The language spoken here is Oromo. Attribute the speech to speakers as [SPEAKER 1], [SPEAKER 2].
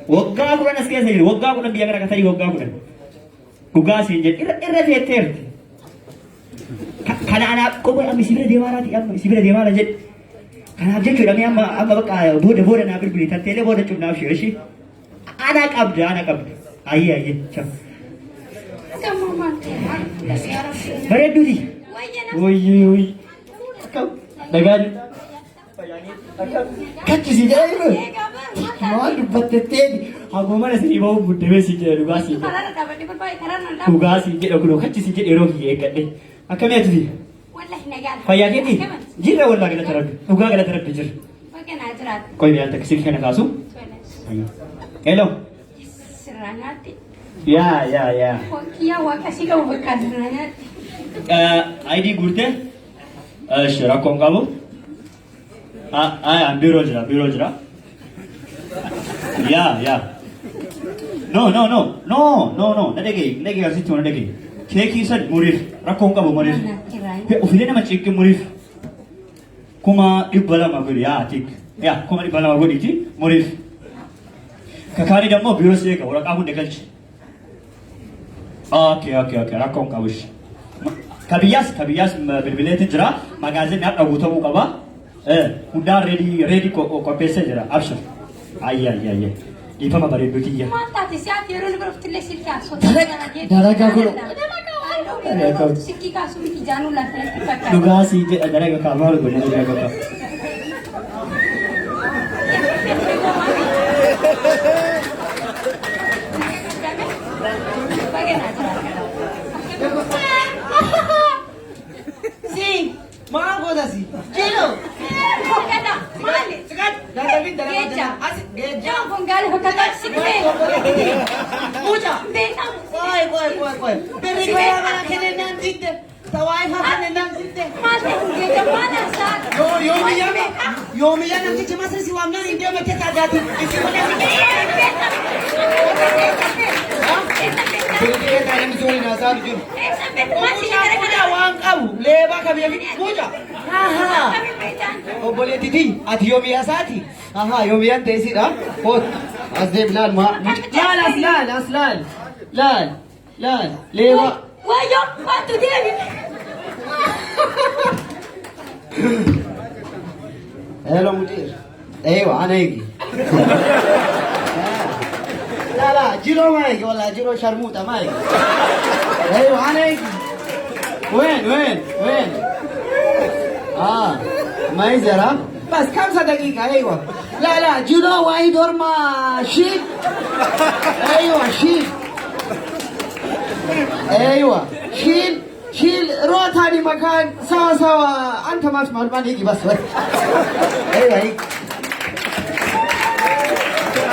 [SPEAKER 1] Waggaa kudhan as keessa jiru. Waggaa kudhan biyya kana kasanii waggaa kudhan. Dhugaa siin jedhe irra teetteerti. Kana anaaf qophii amma sibira deemaaraati amma sibira deemaara jedhe. Kanaaf jechuudha mee amma bakka booda naa bilbilee tatteelee booda cunnaaf shirishii. Ana qabda. Ayye. Cham. Bareedduuti. Wayyi. Dhagaan. Kaccisi jedhee maal dubbatteetti haguma na sinii bahu buddee si jedhe dhugaa si jedhe. Dhugaa si jedhe kunoo kaccisi jedhe yeroo kiyya eeggadhe. Akkamii ati fayyaa keeti jirra wallaa galata rabbi dhugaa galata rabbi jirra. Qoy biyyaa takka sirrii kana kaasu. Hello. Yaa. ID guurtee rakkoon qabu. Biro jira. Yeah. No. Nadege arsitu nadege. Keki sad murif. Rakon kabu murif. Ufile nama cik murif. Kuma ibala maguri ya tik. Ya, kuma ibala maguri ti murif. Kakari damo biro seka. Ora kamu dekalchi. Okay. Rakon kabush. Kabiyas bilbiletin jira. Magazin nak agutomu kaba. Udah ready kopese jira. Abshir. Ayya. Ifama bareeddu kiyya.
[SPEAKER 2] Maataati siyaati yeroo ni barofti illee silkii asoo.
[SPEAKER 1] Dalagaa kun.
[SPEAKER 2] Silkii kaasuu miti jaanuu laafatti fakkaata.
[SPEAKER 1] Dhugaa sii jedha dalagaa kaamalu godhe dalagaa qaba.
[SPEAKER 3] Si, maal goota si? Kilo.
[SPEAKER 2] Maali? Geecha. Geecha kun gaarii fakkaata sikkee.
[SPEAKER 3] Mucha.
[SPEAKER 2] Beekam.
[SPEAKER 3] Qoy. Perri guyyaa kana kennaan sitte. Tawaayii haa kennaan sitte.
[SPEAKER 2] Maali geecha maala saala.
[SPEAKER 3] Yoomiyyaa namtichi masa si waamnaan iddoo makkee taagaati. Waan qabu leebaa kabeefi mucha. Obboleettiti ati yoomiyaa isaati. Yoomiyaan teessidha. As deem laal laal leebaa.
[SPEAKER 2] Wayyoo waantu deemi.
[SPEAKER 3] Hello mudir. Ana eegi. La, jiro maigi wala jiro sharmuta maigi. Ana eegi. When? Mais zara. Bas kamsa dakika aywa. La, jiro wahi dorma sheep. Sheep rotani makan sawa anta mas malmani ki bas.